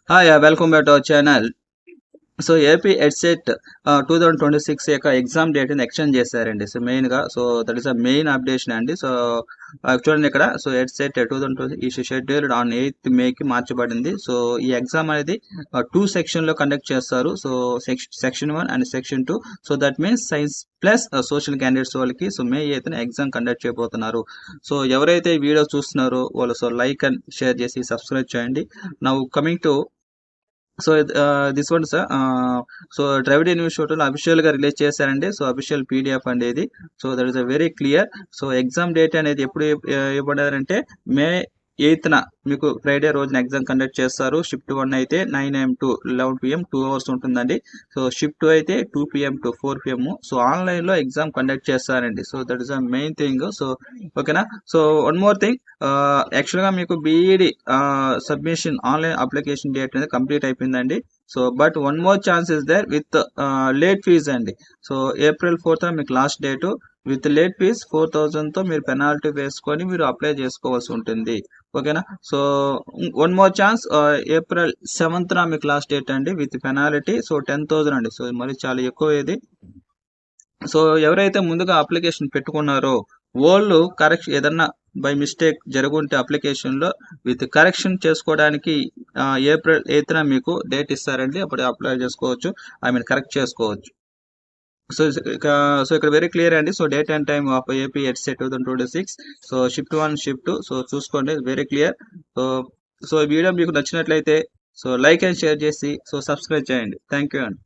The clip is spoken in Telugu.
Hi, welcome back to our channel. So AP EdCET 2026 యొక్క ఎగ్జామ్ డేట్ని ఎక్స్టెండ్ చేశారండి. సో మెయిన్గా that is a main updation అండి. చూడండి ఇక్కడ. సో ఎడ్సెట్ 2020 ఈ షెడ్యూల్డ్ ఆన్ 8th మేకి మార్చబడింది. సో ఈ ఎగ్జామ్ అనేది 2 సెక్షన్లో కండక్ట్ చేస్తారు. So section 1 and section 2. So that means science plus social candidates వాళ్ళకి మే 8th ఎగ్జామ్ కండక్ట్ చేయబోతున్నారు. సో ఎవరైతే ఈ వీడియో చూస్తున్నారో వాళ్ళు లైక్ అండ్ షేర్ చేసి సబ్స్క్రైబ్ చేయండి. Now coming to this one sir. Dravida న్యూస్ షోటల్ అఫీషియల్ గా రిలీజ్ చేశారండి. సో అఫీషియల్ పీడిఎఫ్ అనేది. So that is a very clear. So exam date అనేది ఎప్పుడు ఇవ్వబడారంటే మే 8th మీకు ఫ్రైడే రోజున ఎగ్జామ్ కండక్ట్ చేస్తారు. షిఫ్ట్ 1 అయితే 9 AM to 11 PM 2 hours ఉంటుందండి. సో షిఫ్ట్ 2 అయితే 2 PM to 4 PM. So online లో ఎగ్జామ్ కండక్ట్ చేస్తారండి. So that is a main thing. So ఓకేనా. సో వన్ మోర్ థింగ్, యాక్చువల్గా మీకు BEd submission online application date అనేది కంప్లీట్ అయిపోయిందండి. So but one more chance is there with late fee అండి. సో April 4th మీకు last date. With late fee 4,000తో మీరు పెనాల్టీ వేసుకొని మీరు అప్లై చేసుకోవాల్సి ఉంటుంది. ఓకేనా. So one more chance, April 7th మీకు లాస్ట్ డేట్ అండి విత్ పెనాల్టీ. సో 10,000 అండి. సో మరి చాలా ఎక్కువ ఇది. సో ఎవరైతే ముందుగా అప్లికేషన్ పెట్టుకున్నారో వాళ్ళు కరెక్షన్ ఏదన్నా బై మిస్టేక్ జరుగుంటే అప్లికేషన్లో విత్ కరెక్షన్ చేసుకోవడానికి April 8th మీకు డేట్ ఇస్తారండి. అప్పుడు అప్లై చేసుకోవచ్చు, కరెక్ట్ చేసుకోవచ్చు. సో ఇక్కడ వెరీ క్లియర్ అండి. So date and time of AP EdCET 2026. So shift 1 shift 2. So చూసుకోండి, వెరీ క్లియర్. సో ఈ వీడియో మీకు నచ్చినట్లయితే లైక్ అండ్ షేర్ చేసి సబ్స్క్రైబ్ చేయండి. థ్యాంక్ యూ అండి.